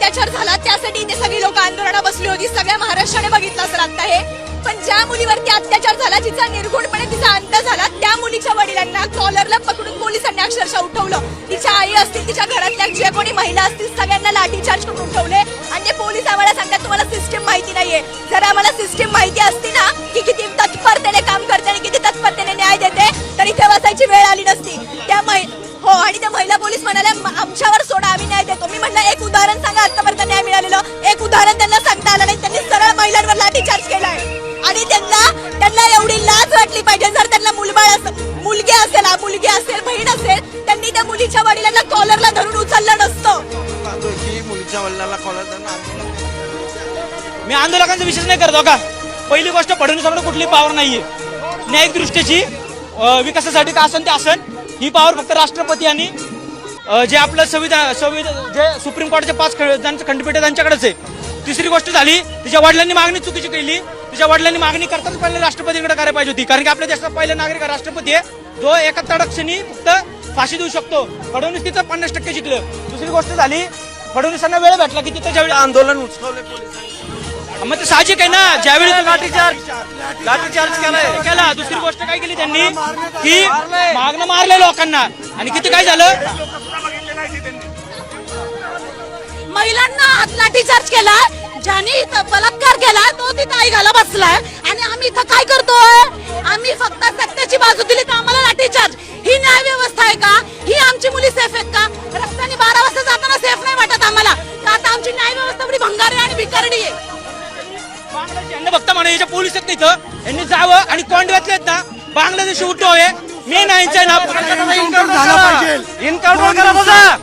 अत्याचार झाला त्यासाठी इथे सगळी लोक आंदोलनात बसली होती. सगळ्या महाराष्ट्राने बघितलं असेल आता हे. पण ज्या मुलीवरती अत्याचार झाला, जिचा निर्घुणपणे तिचा अंत झाला, त्या मुलीच्या वडिलांना कॉलरला पकडून पोलिसांनी अक्षरशः उठवलं. तिच्या आई असतील, तिच्या घरातल्या जे कोणी महिला असतील, सगळ्यांना लाठीचार्ज करून उठवले. आणि ते पोलीस आम्हाला सांगतात तुम्हाला सिस्टीम माहिती नाहीये. जर आम्हाला सिस्टीम माहिती असती ना की किती तत्परतेने काम करते आणि किती तत्परतेने न्याय देते, तर इथे बसायची वेळ आली नसती. हो, आणि त्या महिला पोलीस म्हणाल्या आमच्यावर सोडा, आम्ही न्याय देतो. मी म्हणलं एक उदाहरण सांगा आतापर्यंत न्याय मिळालेलं. एक उदाहरण त्यांना सांगता आलं नाही. त्यांनी सरळ महिलांवर लाठीचार्ज केलाय. आणि त्यांना एवढी लाज वाटली पाहिजे. जर त्यांना मुलगी असेल, बहीण असेल, त्यांनी त्या मुलीच्या वडिलांना कॉलरला धरून उचललं नसतं. मुलीच्या वडिलांना कॉलर मी आंदोलकांचा विशेष नाही करतो का. पहिली गोष्ट, फडणवीसांकडे कुठली पॉवर नाहीये न्यायिक दृष्टीची. विकासासाठी का असन ते असन, ही पॉवर फक्त राष्ट्रपती आणि जे आपलं संविधान जे सुप्रीम कोर्टाचे 5 खंडपीठ आहे त्यांच्याकडेच आहे. तिसरी गोष्ट झाली, तिच्या वडिलांनी मागणी चुकीची केली. तिच्या वडिलांनी मागणी करताच पहिले राष्ट्रपतींकडे करायला पाहिजे होती. कारण की आपल्या देशाचा पहिला नागरिक राष्ट्रपती आहे, जो एका तडक्षणी फक्त फाशी देऊ शकतो. फडणवीस तिथं 50% जिंकलं. दुसरी गोष्ट झाली, फडणवीसांना वेळ भेटला की तिथं ज्यावेळी आंदोलन उचलवले पोलिसांनी. मग ते साहजिक आहे ना. ज्यावेळी लाठीचार्ज केला. दुसरी गोष्ट काय केली त्यांनी की मागणं मारले लोकांना. आणि किती काय झालं, महिलांना लाठीचार्ज केला. ज्याने बलात्कार केला तो तिथं आई घाला बसलाय. आणि आम्ही इथं काय करतोय, आम्ही फक्त सत्याची बाजू दिली तर आम्हाला लाठीचार्ज. ही न्याय व्यवस्था आहे का? ही आमची मुली सेफ आहेत का? रस्त्याने 12 वाजता जाताना सेफ नाही वाटत आम्हाला का? आता आमची न्याय व्यवस्था बरी भंगारी आणि भिकारडी आहे. यांना बघता म्हणा याच्या पोलीस आहेत इथं, यांनी जावं आणि कोंडव्यातले आहेत ना बांगलादेशी उठवावे. मी नाही इन्काउंटर झाला पाहिजे. इन्काउंटर करा.